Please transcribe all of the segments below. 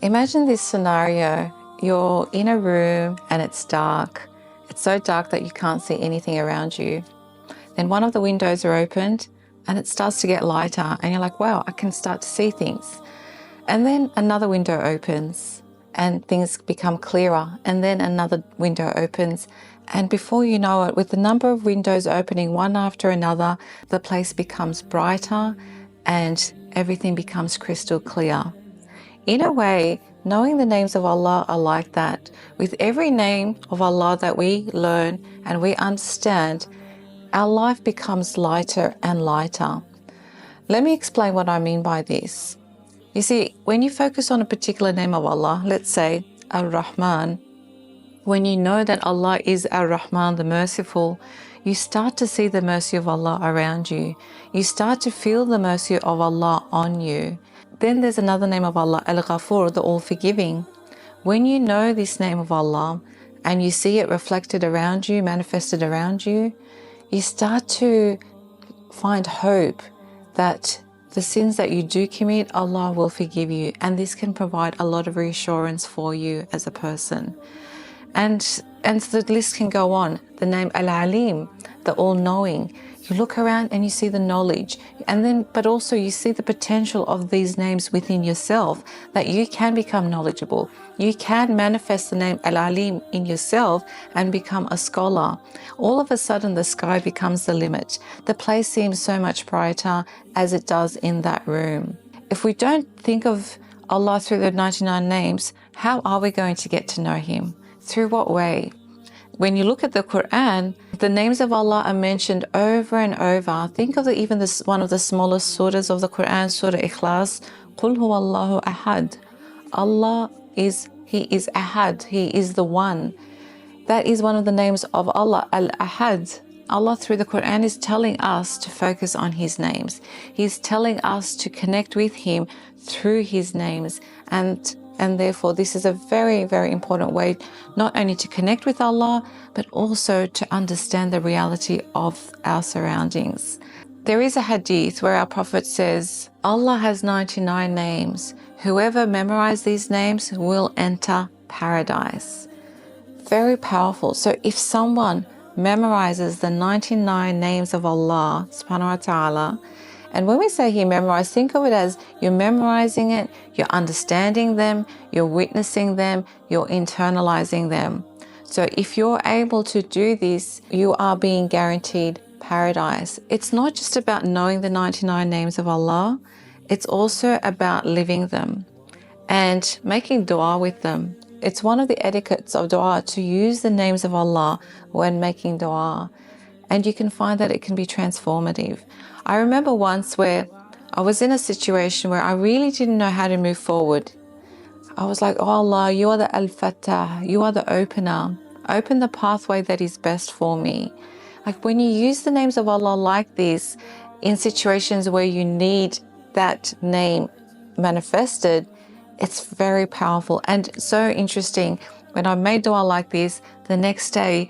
Imagine this scenario. You're in a room and it's dark. It's so dark that you can't see anything around you. Then one of the windows are opened and it starts to get lighter and you're like, wow, I can start to see things. And then another window opens and things become clearer. And then another window opens. And before you know it, with the number of windows opening one after another, the place becomes brighter and everything becomes crystal clear. In a way, knowing the names of Allah are like that. With every name of Allah that we learn and we understand, our life becomes lighter and lighter. Let me explain what I mean by this. You see, when you focus on a particular name of Allah, let's say ar-rahman, when you know that Allah is ar-rahman, the merciful, you start to see the mercy of Allah around you. You start to feel the mercy of Allah on you. Then there's another name of Allah, al-Ghafur, the all-forgiving. When you know this name of Allah and you see it reflected around you, manifested around you, you start to find hope that the sins that you do commit, Allah will forgive you. And this can provide a lot of reassurance for you as a person. And the list can go on. The name al-alim, the all-knowing. You look around and you see the knowledge, but also you see the potential of these names within yourself, that you can become knowledgeable. You can manifest the name al-alim in yourself and become a scholar. All of a sudden the sky becomes the limit. The place seems so much brighter as it does in that room. If we don't think of Allah through the 99 names, how are we going to get to know Him? Through what way? When you look at the Quran, the names of Allah are mentioned over and over. Think of one of the smallest surahs of the Quran, Surah Ikhlas, Qul huwallahu ahad. Allah He is ahad, He is the one. That is one of the names of Allah, al-ahad. Allah through the Quran is telling us to focus on His names. He's telling us to connect with Him through His names. And therefore, this is a very, very important way not only to connect with Allah, but also to understand the reality of our surroundings. There is a hadith where our Prophet says, Allah has 99 names. Whoever memorizes these names will enter paradise. Very powerful. So if someone memorizes the 99 names of Allah subhanahu wa ta'ala, and when we say here memorize, think of it as you're memorizing it, you're understanding them, you're witnessing them, you're internalizing them. So if you're able to do this, you are being guaranteed paradise. It's not just about knowing the 99 names of Allah, it's also about living them and making dua with them. It's one of the etiquettes of dua to use the names of Allah when making dua. And you can find that it can be transformative. I remember once where I was in a situation where I really didn't know how to move forward. I was like, oh Allah, you are the al-Fattah, you are the opener. Open the pathway that is best for me. Like when you use the names of Allah like this in situations where you need that name manifested, it's very powerful and so interesting. When I made dua like this, the next day,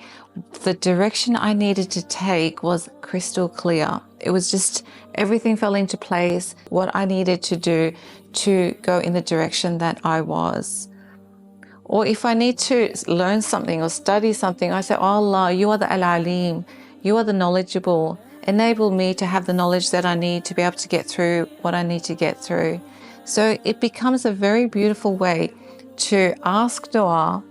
the direction I needed to take was crystal clear. It was just, everything fell into place, what I needed to do to go in the direction that I was. Or if I need to learn something or study something, I say, oh Allah, you are the al-alim, you are the knowledgeable. Enable me to have the knowledge that I need to be able to get through what I need to get through. So it becomes a very beautiful way to ask dua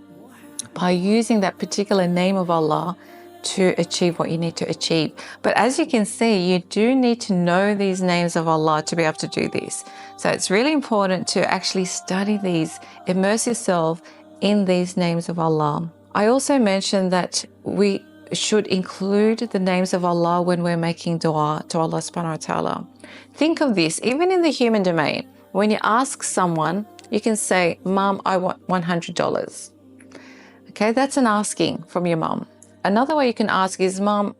by using that particular name of Allah to achieve what you need to achieve. But as you can see, you do need to know these names of Allah to be able to do this. So it's really important to actually study these, immerse yourself in these names of Allah. I also mentioned that we should include the names of Allah when we're making dua to Allah subhanahu wa ta'ala. Think of this, even in the human domain, when you ask someone, you can say, Mom, I want $100. Okay, that's an asking from your mom. Another way you can ask is, Mom,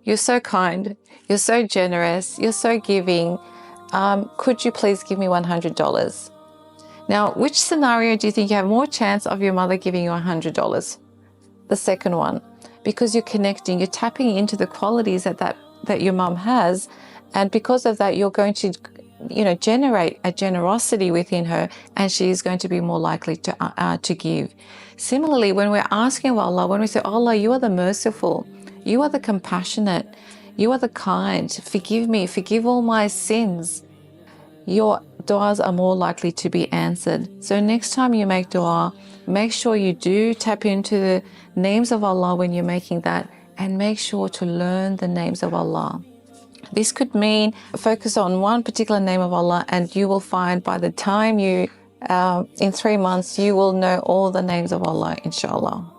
you're so kind, you're so generous, you're so giving. Could you please give me $100? Now, which scenario do you think you have more chance of your mother giving you $100? The second one, because you're connecting, you're tapping into the qualities that your mom has, and because of that, you're going to generate a generosity within her, and she is going to be more likely to give. Similarly, when we're asking of Allah, when we say, Allah, you are the merciful, you are the compassionate, you are the kind, forgive me, forgive all my sins, your du'as are more likely to be answered. So next time you make du'a, make sure you do tap into the names of Allah when you're making that, and make sure to learn the names of Allah. This could mean focus on one particular name of Allah, and you will find by the time in 3 months, you will know all the names of Allah, inshallah.